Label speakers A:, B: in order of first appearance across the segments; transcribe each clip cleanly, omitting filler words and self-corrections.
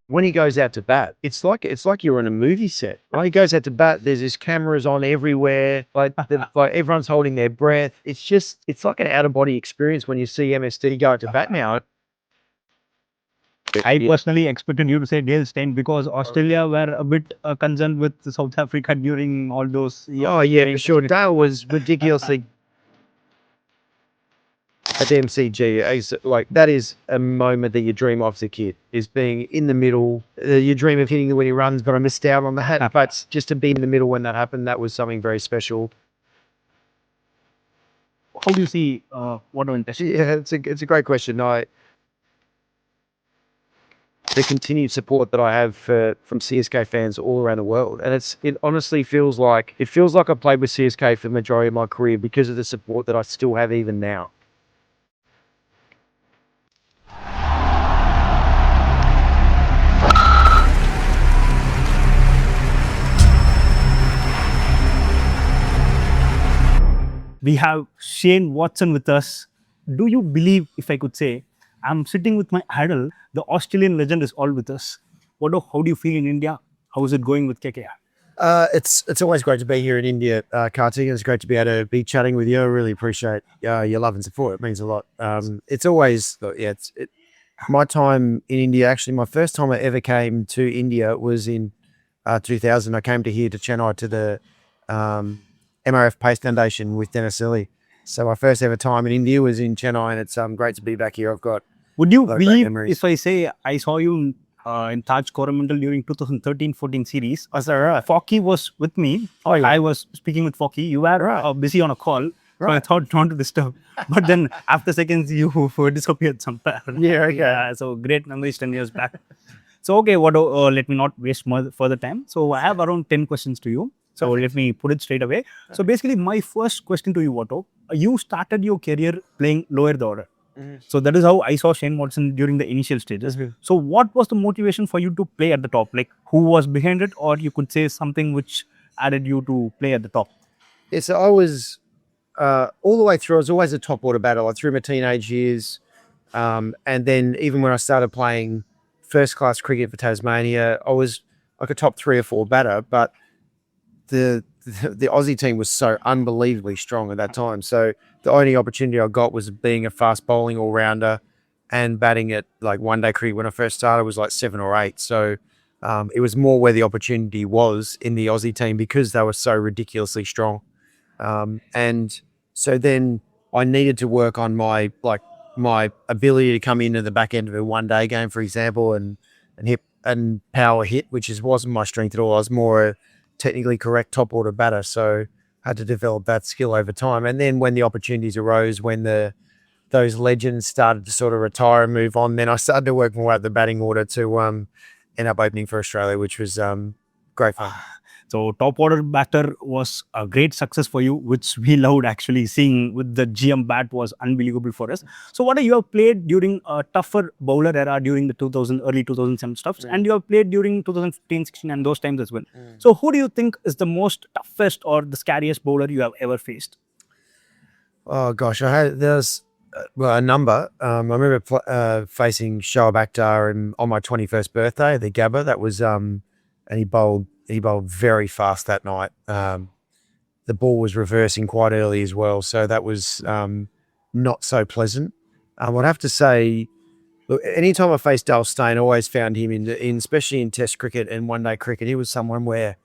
A: when he goes out to bat, it's like you're on a movie set. When he goes out to bat, there's this cameras on everywhere. Like everyone's holding their breath. It's like an out of body experience when you see MSD go out to bat now.
B: I personally expected you to say Dale Steyn because Australia were a bit concerned with South Africa during all those.
A: Oh yeah, for sure. Dale was ridiculously at the MCG. Like that is a moment that you dream of as a kid. Is being in the middle. You dream of hitting when he runs, but I missed out on that. But just to be in the middle when that happened, that was something very special.
B: How do you see Watto in Test?
A: Yeah, it's a great question. The continued support that I have from CSK fans all around the world, and it honestly feels like I played with CSK for the majority of my career because of the support that I still have even now.
B: We have Shane Watson with us. Do you believe, if I could say, I'm sitting with my idol, the Australian legend is all with us. Watto, how do you feel in India? How is it going with KKR?
A: It's always great to be here in India, Kartik. It's great to be able to be chatting with you. I really appreciate your love and support. It means a lot. It's always, my time in India, actually, my first time I ever came to India was in 2000. I came to Chennai to the MRF Pace Foundation with Dennis Lilly. So my first ever time in India was in Chennai, and it's great to be back here. I've got
B: Would you believe if I say I saw you in Taj Coromandel during 2013-14 series?
A: Oh, is that right?
B: Focky was with me.
A: Oh, yeah.
B: I was speaking with Focky. You were busy on a call. So I thought not to disturb. But then after seconds, you disappeared somewhere.
A: Yeah.
B: So great memories 10 years back. So okay, Watto, let me not waste more further time. So I have around 10 questions to you. So let me put it straight away. So basically, my first question to you, Watto, you started your career playing lower the order. So that is how I saw Shane Watson during the initial stages. So what was the motivation for you to play at the top? Like who was behind it, or you could say something which added you to play at the top?
A: Yeah, so I was all the way through. I was always a top order batter, like through my teenage years, and then even when I started playing first class cricket for Tasmania, I was like a top 3 or 4 batter. But the Aussie team was so unbelievably strong at that time. So the only opportunity I got was being a fast bowling all rounder and batting at like one day cricket. When I first started, was like 7 or 8. So it was more where the opportunity was in the Aussie team because they were so ridiculously strong. And so then I needed to work on my ability to come into the back end of a one day game, for example, and hit and power hit, which wasn't my strength at all. I was more a technically correct top order batter, so I had to develop that skill over time. And then when the opportunities arose, when those legends started to sort of retire and move on, then I started to work more at the batting order to end up opening for Australia, which was great fun.
B: So top order batter was a great success for you, which we loved actually seeing with the GM bat was unbelievable for us. So what you have played during a tougher bowler era during the early 2007 stuff, and you have played during 2015, 16 and those times as well. So who do you think is the most toughest or the scariest bowler you have ever faced?
A: Oh gosh, there's a number. I remember facing Shoaib Akhtar on my 21st birthday at the Gabba. That was and he bowled very fast that night. The ball was reversing quite early as well, so that was not so pleasant. I'd have to say, look, anytime I faced Dale Steyn, I always found him in especially in Test cricket and one day cricket, he was someone where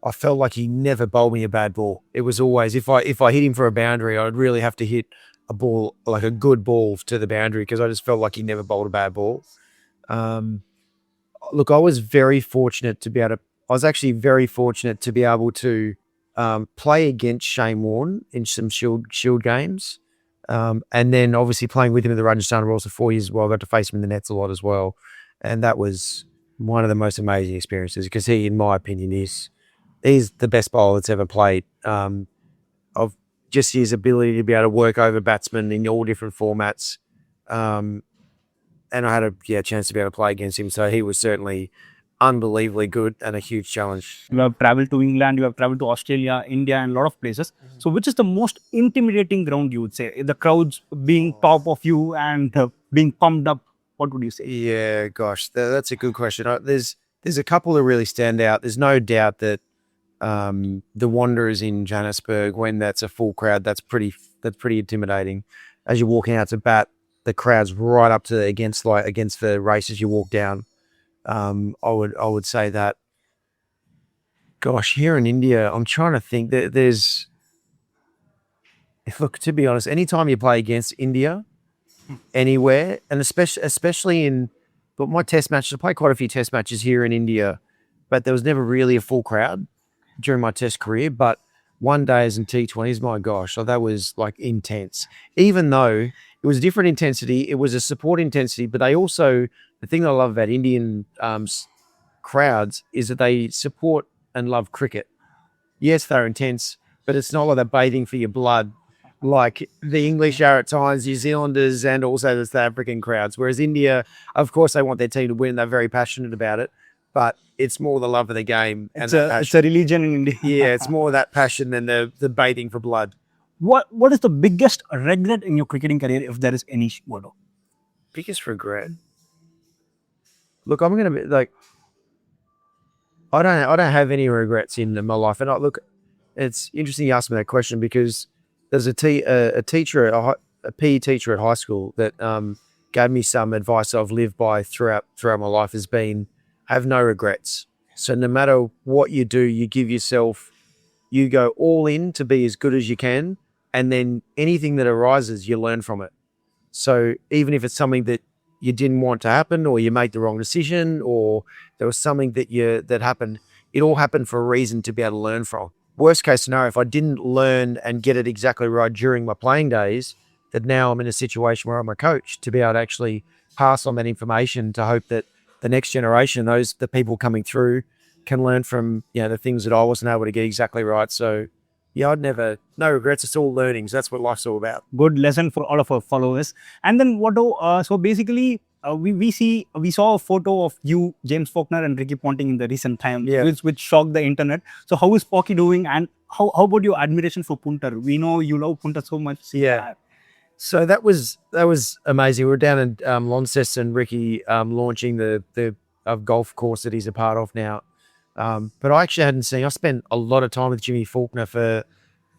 A: I felt like he never bowled me a bad ball. It was always if I hit him for a boundary, I'd really have to hit a ball, like a good ball to the boundary, because I just felt like he never bowled a bad ball. Look, I was very fortunate to be able to. I was actually very fortunate to be able to play against Shane Warne in some Shield games, and then obviously playing with him in the Rajasthan Royals for 4 years as well. I got to face him in the nets a lot as well, and that was one of the most amazing experiences because he, in my opinion, he's the best bowler that's ever played. Of just his ability to be able to work over batsmen in all different formats. And I had a chance to be able to play against him. So he was certainly unbelievably good and a huge challenge.
B: You have traveled to England, you have traveled to Australia, India, and a lot of places. So which is the most intimidating ground, you would say? The crowds being top of you and being pumped up. What would you say?
A: Yeah, gosh, that's a good question. There's a couple that really stand out. There's no doubt that the Wanderers in Johannesburg, when that's a full crowd, that's pretty intimidating. As you're walking out to bat, the crowd's right up to against the race as you walk down. I would say that. Gosh, here in India, I'm trying to think that there's. Look, to be honest, anytime you play against India, anywhere, and especially in, but my test matches, I played quite a few test matches here in India, but there was never really a full crowd during my test career. But one day as in T20s, my gosh, so that was like intense. Even though it was a different intensity, it was a support intensity, but they also, the thing that I love about Indian crowds is that they support and love cricket. Yes, they're intense, but it's not like they're bathing for your blood like the English are at times, New Zealanders, and also the South African crowds. Whereas India, of course, they want their team to win. They're very passionate about it, but it's more the love of the game.
B: It's a religion in India.
A: Yeah, it's more that passion than the bathing for blood.
B: What is the biggest regret in your cricketing career, if there is any, Watto?
A: Biggest regret? Look, I'm gonna be like, I don't have any regrets in my life, and look, it's interesting you asked me that question because there's a teacher, a PE teacher at high school that gave me some advice I've lived by throughout my life has been have no regrets. So no matter what you do, you give yourself, you go all in to be as good as you can, and then anything that arises, you learn from it. So even if it's something that you didn't want to happen, or you made the wrong decision, or there was something that happened, it all happened for a reason to be able to learn from. Worst case scenario, if I didn't learn and get it exactly right during my playing days, that now I'm in a situation where I'm a coach to be able to actually pass on that information to hope that the next generation, the people coming through, can learn from the things that I wasn't able to get exactly right. So yeah, no regrets. It's all learnings. That's what life's all about.
B: Good lesson for all of our followers. And then Watto, so basically, we saw a photo of you, James Faulkner, and Ricky Ponting in the recent time, which shocked the internet. So how is Pocky doing, and how about your admiration for Punter? We know you love Punter so much.
A: Yeah. So that was amazing. We were down in Launceston, Ricky launching the golf course that he's a part of now. But I actually hadn't seen. I spent a lot of time with Jimmy Faulkner for,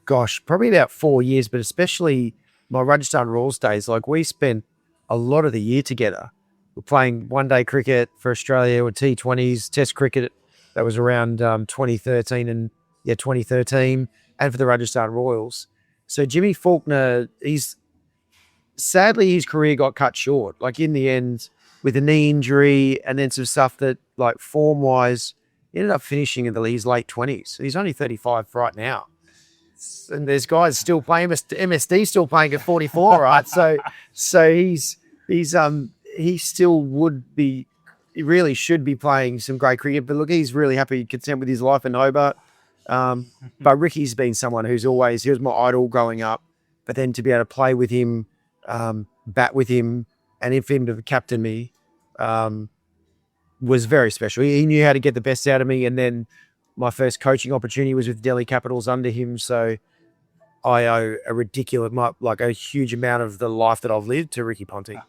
A: gosh, probably about 4 years. But especially my Rajasthan Royals days, like we spent a lot of the year together. We're playing one-day cricket for Australia or T20s, Test cricket. That was around 2013 and 2013, and for the Rajasthan Royals. So Jimmy Faulkner, sadly his career got cut short. Like in the end, with a knee injury and then some stuff that, like form-wise, he ended up finishing in his late 20s. He's only 35 right now. And there's guys still playing, MSD still playing at 44, right? So he still would be, he really should be playing some great cricket. But look, he's really happy, content with his life in Hobart. But Ricky's been someone he was my idol growing up. But then to be able to play with him, bat with him, and for him to captain me, was very special. He knew how to get the best out of me. And then my first coaching opportunity was with Delhi Capitals under him. So I owe a huge amount of the life that I've lived to Ricky Ponting.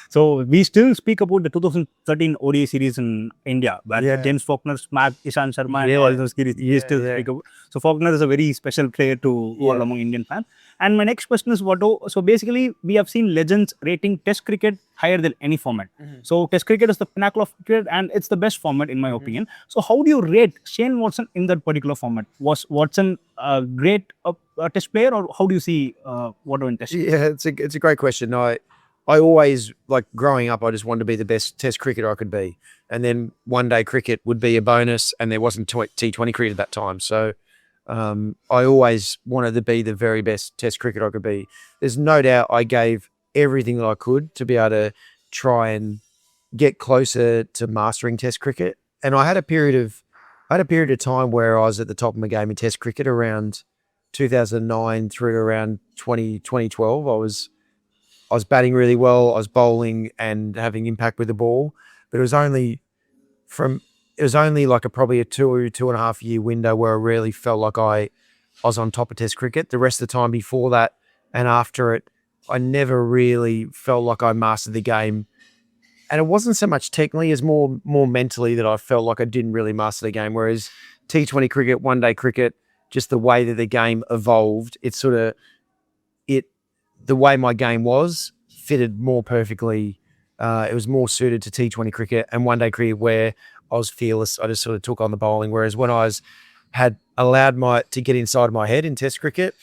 B: So we still speak about the 2013 ODI series in India, where James Faulkner smacked Ishan Sharma and all those series. Speak about. So Faulkner is a very special player to all among Indian fans. And my next question is, Watto, so basically we have seen legends rating Test cricket higher than any format. So Test cricket is the pinnacle of cricket, and it's the best format in my opinion. So how do you rate Shane Watson in that particular format? Was Watson a great Test player, or how do you see Watto in Test?
A: Yeah, it's a great question. I always, like growing up, I just wanted to be the best Test cricketer I could be. And then one-day cricket would be a bonus, and there wasn't T20 cricket at that time. So I always wanted to be the very best Test cricketer I could be. There's no doubt I gave everything that I could to be able to try and get closer to mastering Test cricket. And I had a period of time where I was at the top of my game in Test cricket around 2009 through to around 2012. I was batting really well. I was bowling and having impact with the ball, but it was only like probably a 2.5 year window where I really felt like I was on top of Test cricket. The rest of the time before that and after it, I never really felt like I mastered the game And it wasn't so much technically as more mentally that I felt like I didn't really master the game. Whereas T20 cricket, one day cricket, just the way that the game evolved, it sort of it the way my game was fitted more perfectly. It was more suited to T20 cricket and one day cricket where I was fearless. I just sort of took on the bowling. Whereas when had allowed to get inside my head in Test cricket,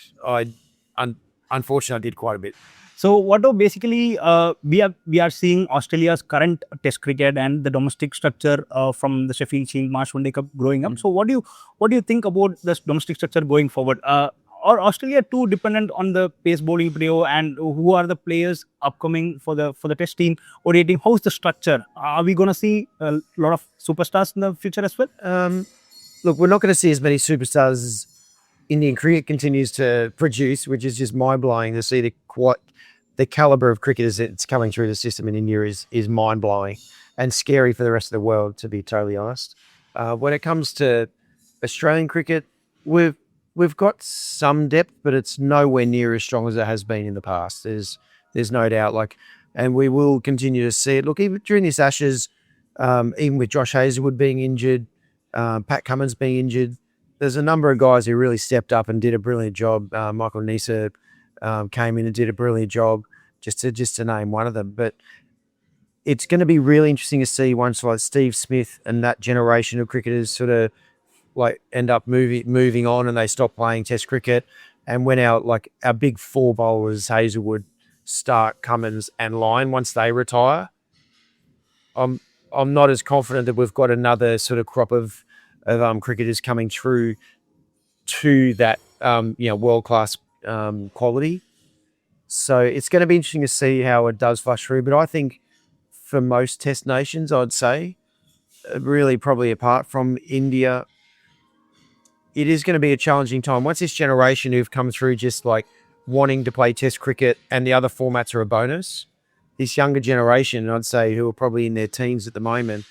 A: unfortunately I did quite a bit.
B: So Watto, basically we are seeing Australia's current Test cricket and the domestic structure from the Sheffield Shield, Marsh One Day Cup growing up. So what do you think about this domestic structure going forward? Or Australia too dependent on the pace bowling trio, and who are the players upcoming for the Test team or rating? How's the structure? Are we going to see a lot of superstars in the future as well?
A: Look, we're not going to see as many superstars as Indian cricket continues to produce, which is just mind blowing to see the caliber of cricketers that's coming through the system in India is mind blowing and scary for the rest of the world, to be totally honest. When it comes to Australian cricket, we've got some depth, but it's nowhere near as strong as it has been in the past. There's no doubt. And we will continue to see it. Look, even during this Ashes, even with Josh Hazlewood being injured, Pat Cummins being injured, there's a number of guys who really stepped up and did a brilliant job. Michael Nisa came in and did a brilliant job, just to name one of them. But it's going to be really interesting to see once like Steve Smith and that generation of cricketers sort of like end up moving on and they stop playing Test cricket. And when our big four bowlers, Hazlewood, Stark, Cummins, and Lyon, once they retire, I'm not as confident that we've got another sort of crop of cricketers coming through to that world class quality. So it's going to be interesting to see how it does flush through. But I think for most Test nations, I'd say, really probably apart from India, it is going to be a challenging time. Once this generation who've come through just like wanting to play Test cricket and the other formats are a bonus, this younger generation, I'd say, who are probably in their teens at the moment,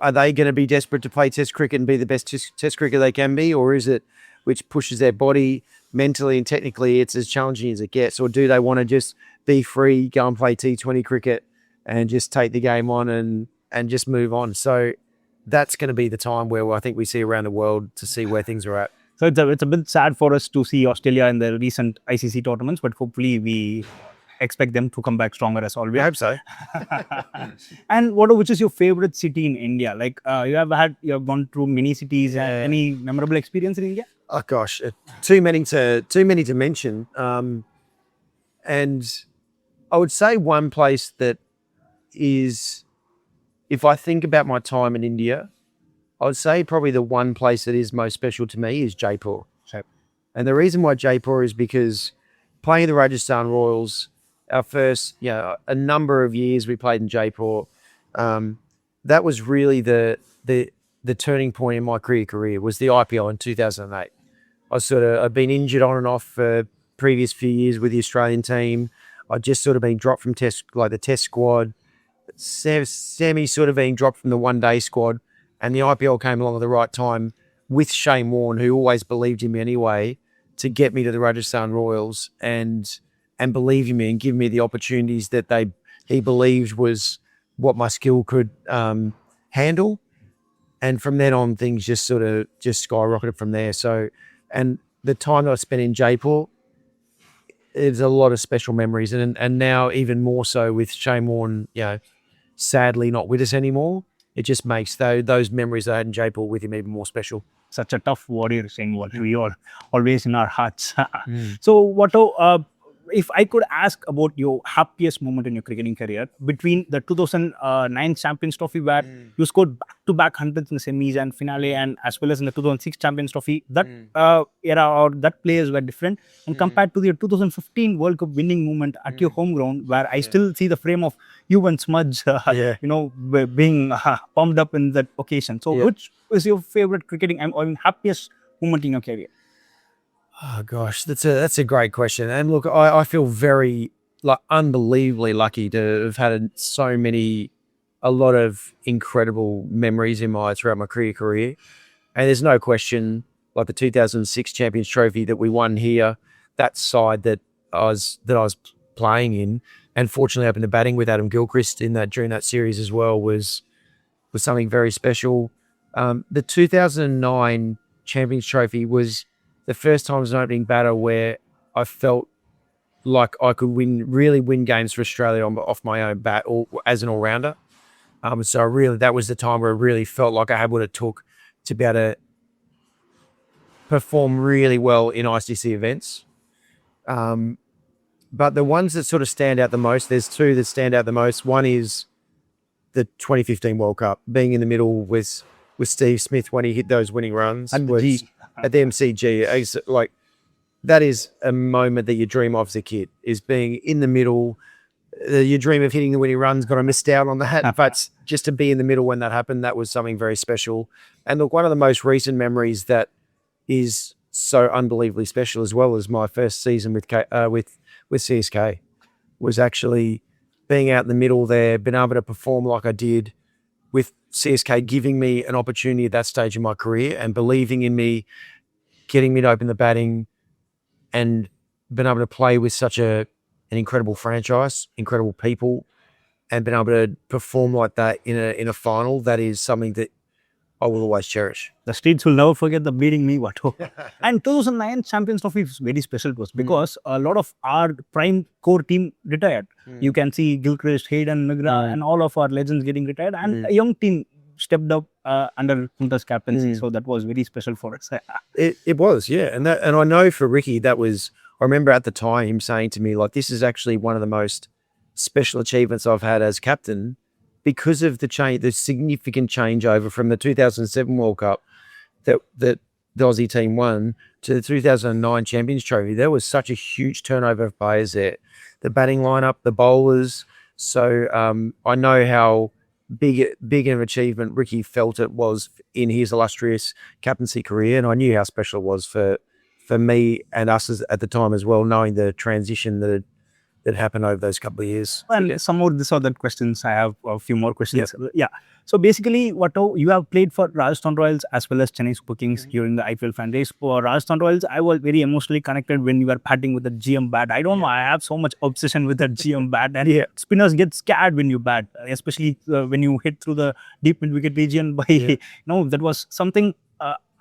A: are they going to be desperate to play Test cricket and be the best Test cricket they can be? Or is it which pushes their body mentally and technically, it's as challenging as it gets? Or do they want to just be free, go and play T20 cricket and just take the game on and just move on? So that's going to be the time where I think we see around the world to see where things are at.
B: So it's a bit sad for us to see Australia in the recent ICC tournaments, but hopefully we expect them to come back stronger as always.
A: I hope so.
B: And which is your favorite city in India? Like you have gone through many cities. Any memorable experience in India?
A: Oh gosh, too many to mention. And I would say one place that is, if I think about my time in India, I would say probably the one place that is most special to me is Jaipur.
B: Sure.
A: And the reason why Jaipur is because playing the Rajasthan Royals, our first, a number of years we played in Jaipur. That was really the turning point in my career was the IPL in 2008. I've been injured on and off for previous few years with the Australian team. I'd just sort of been dropped from the Test squad, semi sort of being dropped from the one day squad, and the IPL came along at the right time with Shane Warne, who always believed in me anyway, to get me to the Rajasthan Royals and believe in me and give me the opportunities that he believed was what my skill could handle. And from then on, things just skyrocketed from there. So, and the time that I spent in Jaipur, there's a lot of special memories, and now even more so with Shane Warne, sadly not with us anymore. It just makes those memories I had in Jaipur with him even more special.
B: Such a tough warrior, saying what we are always in our hearts. So, Watto, if I could ask about your happiest moment in your cricketing career, between the 2009 Champions Trophy where you scored back-to-back hundreds in the semis and finale, and as well as in the 2006 Champions Trophy, that era or that players were different. And compared to the 2015 World Cup winning moment at your home ground, where I still see the frame of you and Smudge, being pumped up in that occasion. So, which is your favorite cricketing or happiest moment in your career?
A: Oh gosh, that's a great question. And look, I feel very unbelievably lucky to have had a lot of incredible memories throughout my career. And there's no question, like the 2006 Champions Trophy that we won here, that side that I was playing in, and fortunately opened the batting with Adam Gilchrist during that series as well was something very special. The 2009 Champions Trophy was the first time as an opening batter where I felt like I could really win games for Australia off my own bat or as an all-rounder. So really, that was the time where I really felt like I had what it took to be able to perform really well in ICC events. But the ones that sort of stand out the most, there's two that stand out the most. One is the 2015 World Cup, being in the middle with Steve Smith when he hit those winning runs
B: At the G.
A: at the MCG. Like, that is a moment that you dream of as a kid, is being in the middle. You dream of hitting the winning runs, got to miss out on that. But just to be in the middle when that happened, that was something very special. And look, one of the most recent memories that is so unbelievably special, as well as my first season with CSK, was actually being out in the middle there, being able to perform like I did, with CSK giving me an opportunity at that stage in my career and believing in me, getting me to open the batting, and been able to play with such an incredible franchise, incredible people, and been able to perform like that in a final. That is something that I will always cherish.
B: The streets will never forget the beating me, Watto. And 2009 Champions Trophy is very special to us because a lot of our prime core team retired. You can see Gilchrist, Hayden, Migra, and all of our legends getting retired. And a young team stepped up under Hunter's captaincy. So that was very special for us.
A: It was, yeah. And I know for Ricky, that was, I remember at the time him saying to me, like, this is actually one of the most special achievements I've had as captain, because of the significant changeover from the 2007 World Cup that the Aussie team won to the 2009 Champions Trophy. There was such a huge turnover of players there. The batting lineup, the bowlers. So I know how big an achievement Ricky felt it was in his illustrious captaincy career, and I knew how special it was for me and us at the time as well, knowing the transition that happened over those couple of years.
B: And some more this or that questions. I have a few more questions. Yeah. So basically, Watto, you have played for Rajasthan Royals as well as Chennai Super Kings during the IPL fan days. For Rajasthan Royals, I was very emotionally connected when you were batting with the GM bat. I don't know, I have so much obsession with that GM bat. And spinners get scared when you bat, especially when you hit through the deep mid-wicket region. That was something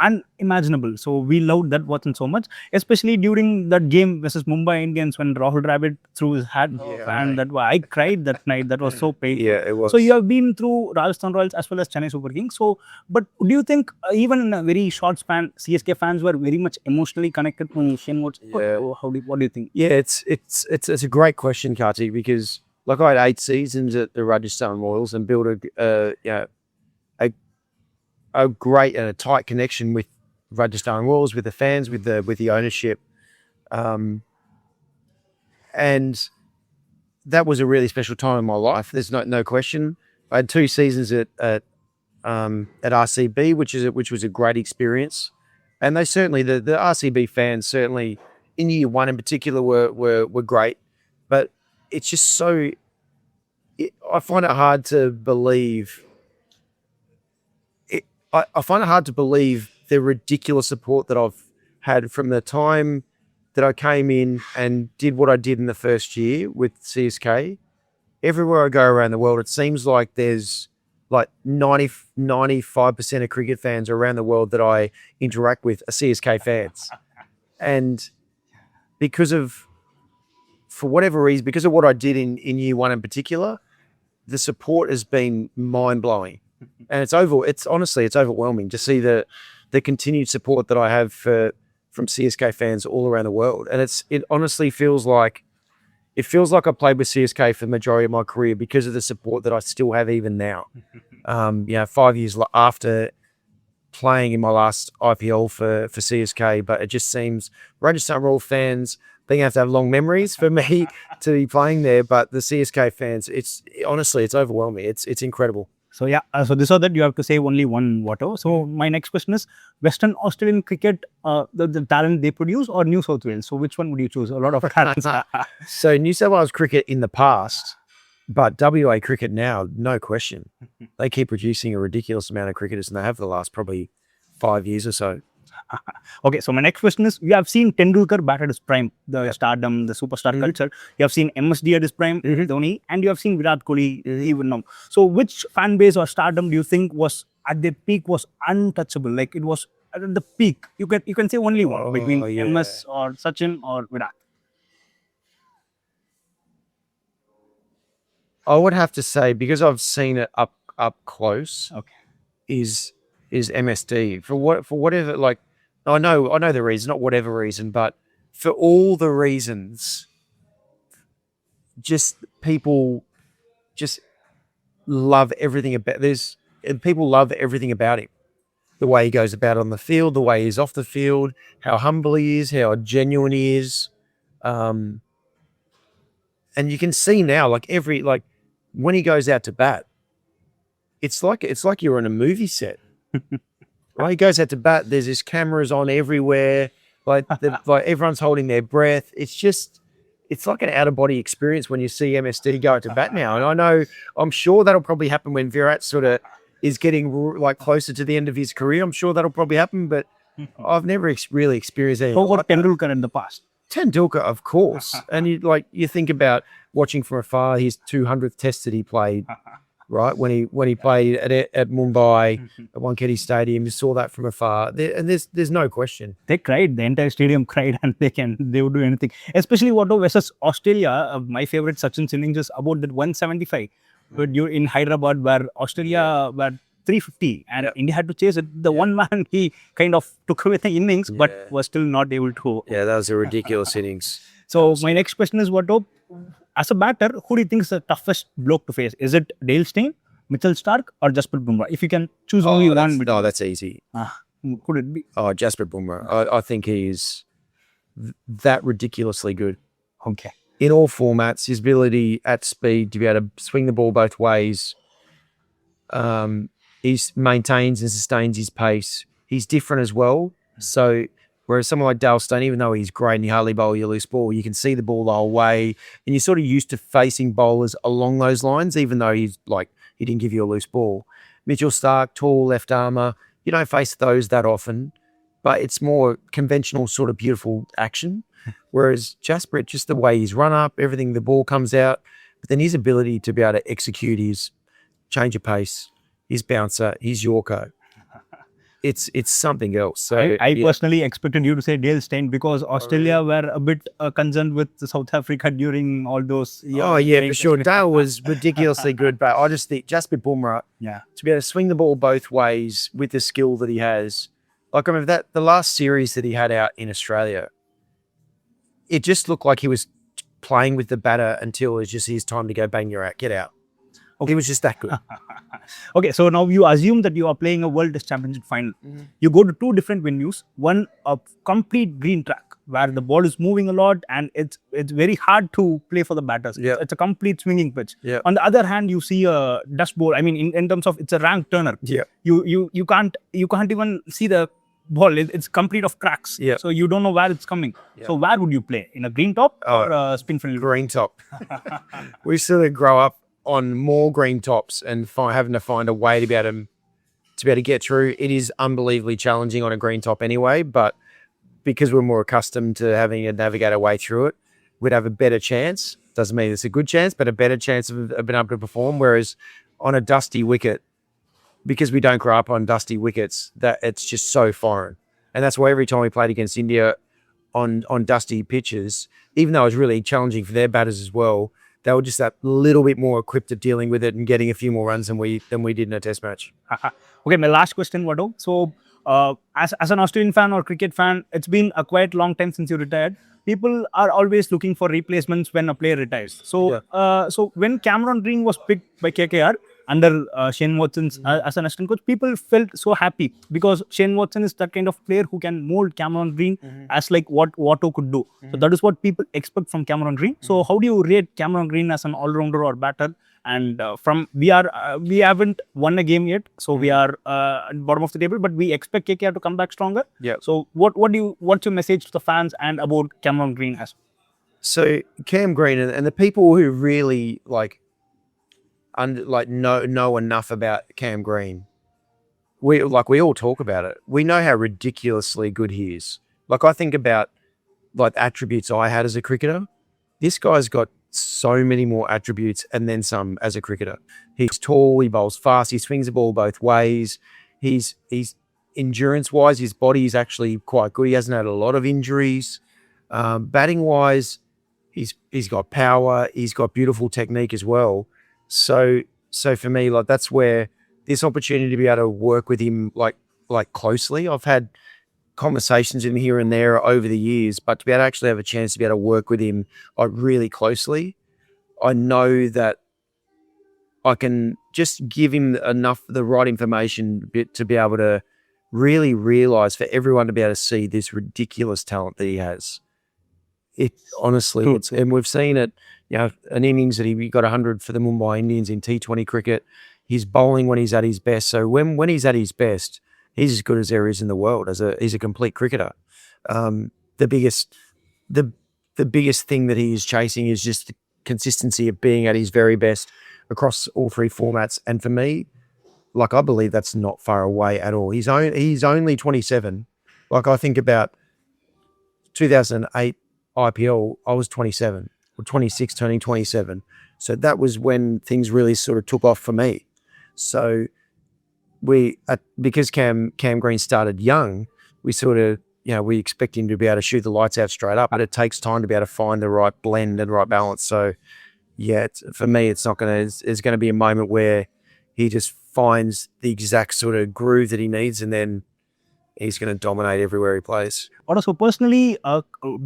B: unimaginable. So we loved that watching so much, especially during that game versus Mumbai Indians when Rahul Dravid threw his hat, and I cried that night. That was so painful.
A: Yeah, it was.
B: So you have been through Rajasthan Royals as well as Chennai Super Kings. So, but do you think even in a very short span, CSK fans were very much emotionally connected to Shane Watts?
A: Yeah.
B: What do you think?
A: Yeah, it's a great question, Kartik, because like I had 8 seasons at the Rajasthan Royals and built a great and a tight connection with Rajasthan Royals, with the fans, with the ownership, and that was a really special time in my life. There's no question. I had 2 seasons at RCB, which was a great experience, and they certainly the RCB fans certainly in year 1 in particular were great, but it's just so. I find it hard to believe. I find it hard to believe the ridiculous support that I've had from the time that I came in and did what I did in the first year with CSK. Everywhere I go around the world, it seems like there's like 95% of cricket fans around the world that I interact with are CSK fans. And for whatever reason, because of what I did in year 1 in particular, the support has been mind-blowing. And it's honestly overwhelming to see the continued support that I have from CSK fans all around the world. And it honestly feels like I played with CSK for the majority of my career because of the support that I still have even now. 5 years after playing in my last IPL for CSK, but it just seems Rajasthan Royal fans being able to have long memories for me to be playing there. But the CSK fans, it's overwhelming. It's incredible.
B: So yeah, so this or that you have to say only one Watto. So my next question is Western Australian cricket, the talent they produce, or New South Wales? So which one would you choose? A lot of talents.
A: So New South Wales cricket in the past, but WA cricket now, no question. They keep producing a ridiculous amount of cricketers, and they have for the last probably 5 years or so.
B: Okay, so my next question is: you have seen Tendulkar bat at his prime, the stardom, the superstar culture. You have seen MSD at his prime, Dhoni, and you have seen Virat Kohli even now. So, which fan base or stardom do you think was at their peak was untouchable? Like it was at the peak. You can say only one between
A: yeah.
B: MS or Sachin or Virat.
A: I would have to say, because I've seen it up close,
B: Okay.
A: is MSD for whatever, like, I know the reason, not whatever reason, but for all the reasons, just people just love everything about people love everything about him. The way he goes about on the field, the way he's off the field, how humble he is, how genuine he is. And you can see now, like when he goes out to bat, it's like you're in a movie set. Right? He goes out to bat, there's just cameras on everywhere, like everyone's holding their breath. It's like an out of body experience when you see MSD go out to bat now. And I'm sure that'll probably happen when Virat sort of is getting like closer to the end of his career. I'm sure that'll probably happen, but I've never really experienced anything.
B: How about Tendulkar in the past?
A: Tendulkar, of course. And you think about watching from afar his 200th test that he played, right? When he played at Mumbai at Wankhede Stadium, you saw that from afar. There's no question.
B: They cried. The entire stadium cried, and they would do anything. Especially Watto versus Australia. My favorite Sachin's innings is about that 175. But you're in Hyderabad, where Australia were 350, and India had to chase it. The one man, he kind of took away the innings, but was still not able to.
A: Yeah, that was a ridiculous innings.
B: So my next question is, Watto, as a batter, who do you think is the toughest bloke to face? Is it Dale Steyn, Mitchell Stark, or Jasprit Bumrah? If you can choose only one.
A: No, that's easy.
B: Who could it be?
A: Oh, Jasprit Bumrah. I think he's that ridiculously good.
B: Okay.
A: In all formats, his ability at speed to be able to swing the ball both ways. He maintains and sustains his pace. He's different as well. So whereas someone like Dale Steyn, even though he's great and he hardly bowl your loose ball, you can see the ball the whole way, and you're sort of used to facing bowlers along those lines, even though he didn't give you a loose ball. Mitchell Stark, tall left armour, you don't face those that often, but it's more conventional sort of beautiful action. Whereas Jasprit, just the way he's run up, everything, the ball comes out, but then his ability to be able to execute his change of pace, his bouncer, his Yorker, it's something else. So
B: I personally expected you to say Dale Steyn because Australia were a bit concerned with South Africa during all those.
A: For sure. Dale was ridiculously good, but I just think Jasprit Bumrah, to be able to swing the ball both ways with the skill that he has. Like, I remember the last series that he had out in Australia, it just looked like he was playing with the batter until it was just his time to go, bang, you're out, get out. Okay. He was just that good.
B: Okay, so now you assume that you are playing a World Test Championship final. You go to two different venues. One, a complete green track where the ball is moving a lot and it's very hard to play for the batters. It's a complete swinging pitch. On the other hand, you see a dust bowl. I mean, in terms of it's a rank turner. You can't even see the ball. It's complete of cracks. So you don't know where it's coming. So where would you play? In a green top or a spin friendly?
A: Green top. We sort of grow up on more green tops and having to find a way to be able to get through. It is unbelievably challenging on a green top anyway, but because we're more accustomed to having to navigate our way through it, we'd have a better chance. Doesn't mean it's a good chance, but a better chance of being able to perform. Whereas on a dusty wicket, because we don't grow up on dusty wickets, that it's just so foreign. And that's why every time we played against India on dusty pitches, even though it was really challenging for their batters as well, they were just that little bit more equipped at dealing with it and getting a few more runs than we did in a test match.
B: Okay, my last question, Watto. So, as an Australian fan or cricket fan, it's been a quite long time since you retired. People are always looking for replacements when a player retires. So, so when Cameron Green was picked by KKR under Shane Watson as an assistant coach, people felt so happy because Shane Watson is that kind of player who can mold Cameron Green as like what Watto could do. So that is what people expect from Cameron Green. So how do you rate Cameron Green as an all-rounder or batter? And we haven't won a game yet, so we are at the bottom of the table, but we expect KKR to come back stronger. So what's your message to the fans and about Cameron Green as?
A: So Cam Green and the people who really know enough about Cam Green we all talk about it. We know how ridiculously good he is. Like I think about like attributes I had as a cricketer. This guy's got so many more attributes and then some as a cricketer. He's tall, he bowls fast, he swings the ball both ways. He's endurance wise, his body is actually quite good. He hasn't had a lot of injuries. Batting wise, he's got power. He's got beautiful technique as well. So for me, like that's where this opportunity to be able to work with him like closely. I've had conversations in here and there over the years, but to be able to actually have a chance to be able to work with him really closely, I know that I can just give him enough the right information to be able to really realize, for everyone to be able to see this ridiculous talent that he has. It honestly,
B: True,
A: it's, and we've seen it, you know, an innings that he got 100 for the Mumbai Indians in T20 cricket. He's bowling when he's at his best. So when he's at his best, he's as good as there is in the world. He's a complete cricketer. The biggest thing that he is chasing is just the consistency of being at his very best across all three formats. And for me, like I believe that's not far away at all. He's only 27. Like I think about 2008 IPL, I was 27 or 26, turning 27. So that was when things really sort of took off for me. So because Cam Green started young, we sort of, you know, we expect him to be able to shoot the lights out straight up, but it takes time to be able to find the right blend and the right balance. So yeah, for me, it's not going to, there's going to be a moment where he just finds the exact sort of groove that he needs, and then he's going to dominate everywhere he plays.
B: Also, personally,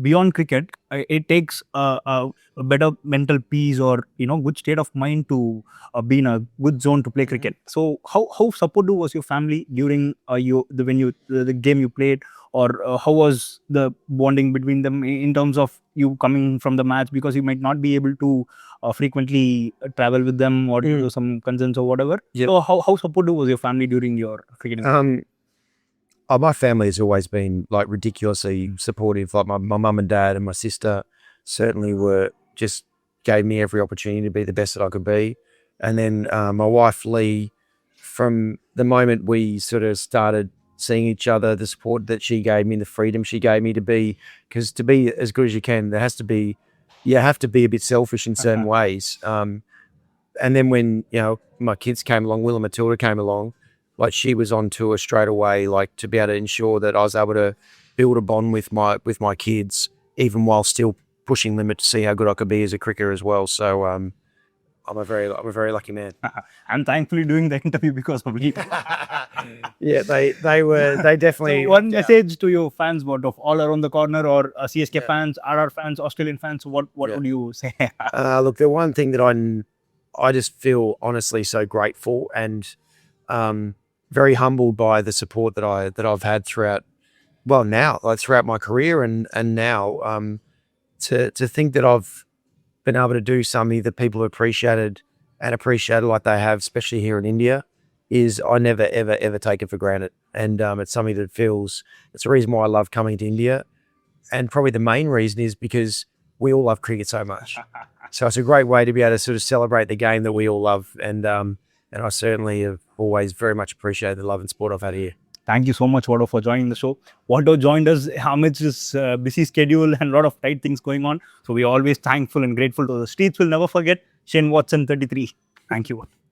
B: beyond cricket, it takes a better mental peace or good state of mind to be in a good zone to play cricket. So, how supportive was your family during the game you played, or how was the bonding between them in terms of you coming from the match, because you might not be able to frequently travel with them or do some concerns or whatever.
A: Yep.
B: So, how supportive was your family during your cricketing?
A: My family has always been like ridiculously supportive. Like my mum and dad and my sister certainly were, just gave me every opportunity to be the best that I could be. And then my wife Lee, from the moment we sort of started seeing each other, the support that she gave me, the freedom she gave me to be, because to be as good as you can, you have to be a bit selfish in certain ways. And then when, my kids came along, Will and Matilda came along, like she was on tour straight away, like to be able to ensure that I was able to build a bond with my kids, even while still pushing them to see how good I could be as a cricketer as well. So I'm a very lucky man.
B: I'm thankfully doing the interview because of you.
A: Yeah, they definitely.
B: So one message to your fans, what of all around the corner, or CSK fans, RR fans, Australian fans, what would you say?
A: Look, the one thing that I just feel honestly so grateful and very humbled by the support that I've had throughout my career and now to think that I've been able to do something that people have appreciated like they have, especially here in India, is I never ever take it for granted. And it's something that it's the reason why I love coming to India, and probably the main reason is because we all love cricket so much. So it's a great way to be able to sort of celebrate the game that we all love, and I certainly have always very much appreciated the love and support I've had here.
B: Thank you so much, Watto, for joining the show. Watto joined us amidst his busy schedule and a lot of tight things going on. So we're always thankful and grateful to the streets. We'll never forget Shane Watson 33. Thank you.